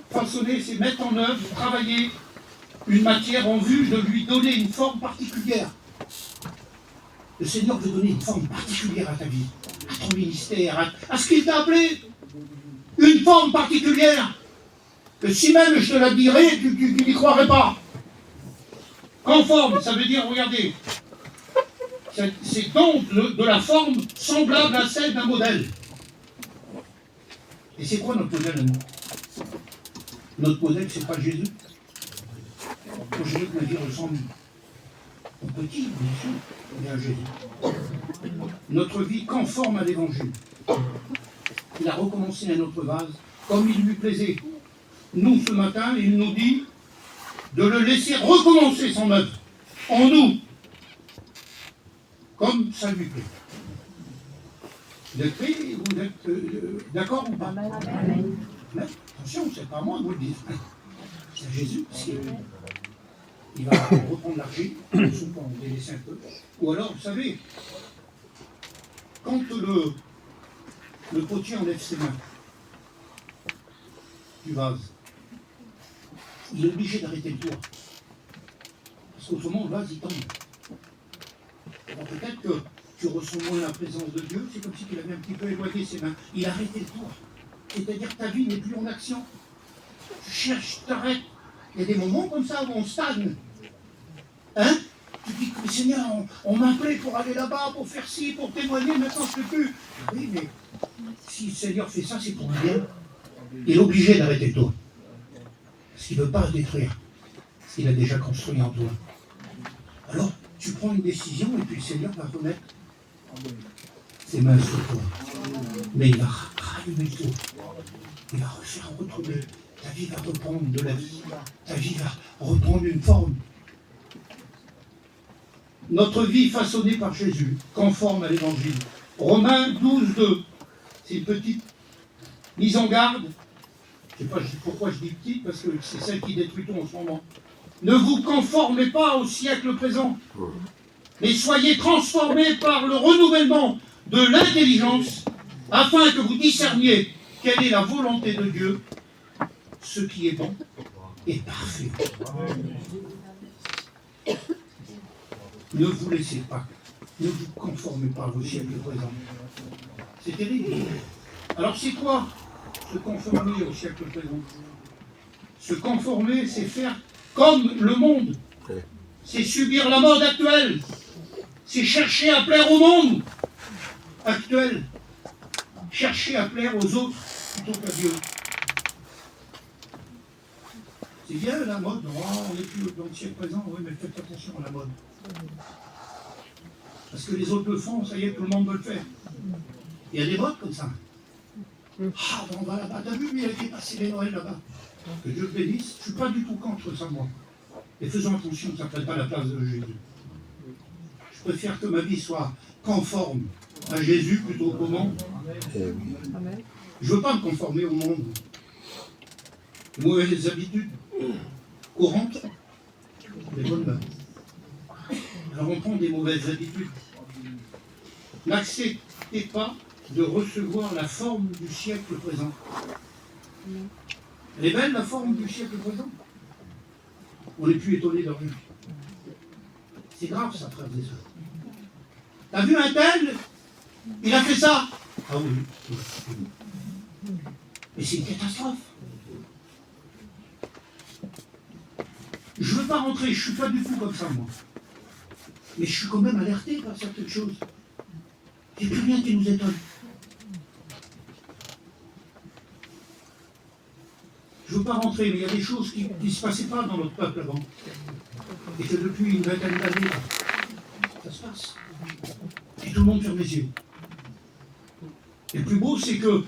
Façonner, c'est mettre en œuvre, travailler une matière en vue de lui donner une forme particulière. Le Seigneur veut donner une forme particulière à ta vie, à ton ministère, à ce qu'il t'a appelé. Une forme particulière. Que si même je te la dirais, tu n'y croirais pas. Conforme, ça veut dire, regardez, c'est donc de la forme semblable à celle d'un modèle. Et c'est quoi notre modèle à nous? Notre modèle, c'est pas Jésus. Quand je veux que ma vie ressemble au petit, bien sûr, et à Jésus. Notre vie conforme à l'Évangile. Il a recommencé à notre vase comme il lui plaisait. Nous, ce matin, il nous dit de le laisser recommencer son œuvre en nous, comme ça lui plaît. Vous êtes prêts? Vous êtes d'accord ou pas? Mais attention, c'est pas moi qui vous le dis. C'est Jésus. Il va reprendre l'argile, souvent on délaisse un peu. Ou alors, vous savez, quand le potier enlève ses mains du vase, il est obligé d'arrêter le tour. Parce qu'autrement, le vase, il tombe. Alors peut-être que tu ressens moins la présence de Dieu, c'est comme si tu avais un petit peu éloigné ses mains. Il a arrêté le tour. C'est-à-dire que ta vie n'est plus en action. Tu cherches, tu t'arrêtes. Il y a des moments comme ça où on stagne. Hein? Tu dis que Seigneur, on m'a appelé pour aller là-bas, pour faire ci, pour témoigner, maintenant je ne peux plus. Oui, mais si le Seigneur fait ça, c'est pour bien. Il est obligé d'arrêter le tour. Parce qu'il ne veut pas détruire ce qu'il a déjà construit en toi. Alors, tu prends une décision et puis le Seigneur va remettre ses mains sur toi. Mais il va rallumer le tour. Il va refaire retrouver. Ta vie va reprendre de la vie. Ta vie va reprendre une forme. Notre vie façonnée par Jésus, conforme à l'Évangile. Romains 12, 2. C'est une petite mise en garde. Je ne sais pas pourquoi je dis petite, parce que c'est celle qui détruit tout en ce moment. Ne vous conformez pas au siècle présent, mais soyez transformés par le renouvellement de l'intelligence, afin que vous discerniez quelle est la volonté de Dieu, ce qui est bon et parfait. Ne vous laissez pas, ne vous conformez pas au siècle présent. C'est terrible. Alors c'est quoi se conformer au siècle présent? Se conformer, c'est faire comme le monde. C'est subir la mode actuelle. C'est chercher à plaire au monde actuel. Chercher à plaire aux autres plutôt qu'à Dieu. C'est bien la mode. Oh, on n'est plus dans le siècle présent. Oui, mais faites attention à la mode. Parce que les autres le font, ça y est, tout le monde veut le faire. Il y a des modes comme ça. Ah, on va là-bas. T'as vu, lui, il a été passé les Noëls là-bas. Que Dieu le bénisse. Je ne suis pas du tout contre ça, moi. Et faisons attention que ça ne prenne pas la place de Jésus. Je préfère que ma vie soit conforme à Jésus plutôt qu'au monde. Je ne veux pas me conformer au monde. Mauvaises habitudes courantes, les bonnes mœurs. Alors on prend des mauvaises habitudes. N'acceptez pas de recevoir la forme du siècle présent. Elle est belle, la forme du siècle présent. On n'est plus étonné de rien. C'est grave, ça, frères et sœurs. T'as vu un tel? Il a fait ça. Ah oui. Mais c'est une catastrophe. Je ne veux pas rentrer, je ne suis pas du tout comme ça, moi. Mais je suis quand même alerté par certaines choses. Il n'y a plus rien qui nous étonne. Je ne veux pas rentrer, mais il y a des choses qui ne se passaient pas dans notre peuple avant. Et que depuis une vingtaine d'années, ça se passe. Et tout le monde ferme les yeux. Et le plus beau, c'est que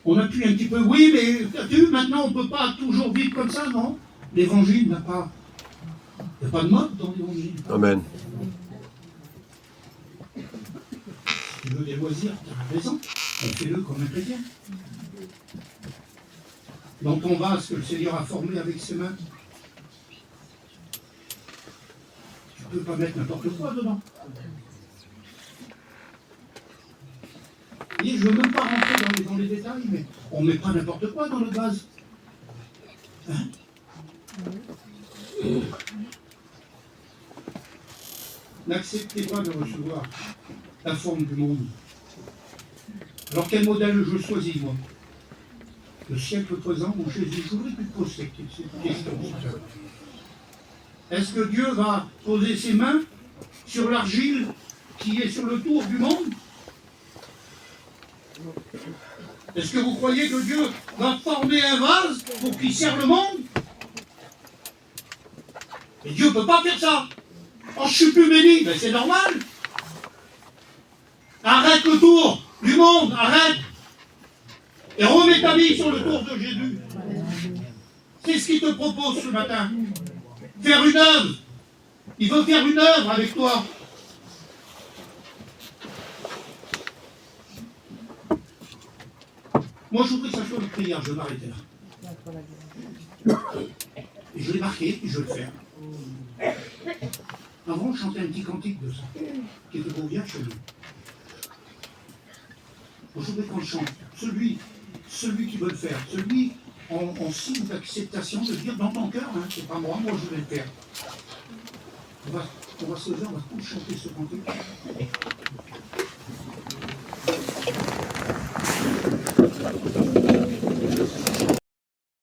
on appuie un petit peu, oui, mais t'as-tu, maintenant on ne peut pas toujours vivre comme ça, non? L'évangile n'a pas... Il n'y a pas de mode dans l'évangile. Amen. Si tu veux des loisirs, tu as raison. On fait-le comme un chrétien. Dans ton vase que le Seigneur a formé avec ses mains, tu ne peux pas mettre n'importe quoi dedans. Et je ne veux même pas rentrer dans les détails, mais on ne met pas n'importe quoi dans le vase. Hein? N'acceptez pas de recevoir la forme du monde. Alors quel modèle je choisis, moi? Le siècle présent où Jésus, je voudrais que tu te poses cette question. Est-ce que Dieu va poser ses mains sur l'argile qui est sur le tour du monde? Est-ce que vous croyez que Dieu va former un vase pour qu'il serve le monde? Mais Dieu ne peut pas faire ça. Oh, je suis plus béni, mais c'est normal. Arrête le tour du monde, arrête. Et remets ta vie sur le tour de Jésus. C'est ce qu'il te propose ce matin. Faire une œuvre. Il veut faire une œuvre avec toi. Moi, je voudrais que ça soit une prière, je vais m'arrêter là. Et je l'ai marqué, et je vais le faire. Avant, on chantait un petit cantique de ça, qui était beau bien chez nous. Je voudrais qu'on le chante. Celui qui veut le faire, celui en signe d'acceptation, de dire dans ton cœur, hein, c'est pas moi, moi je vais le faire. On va se lever, on va tous chanter ce cantique.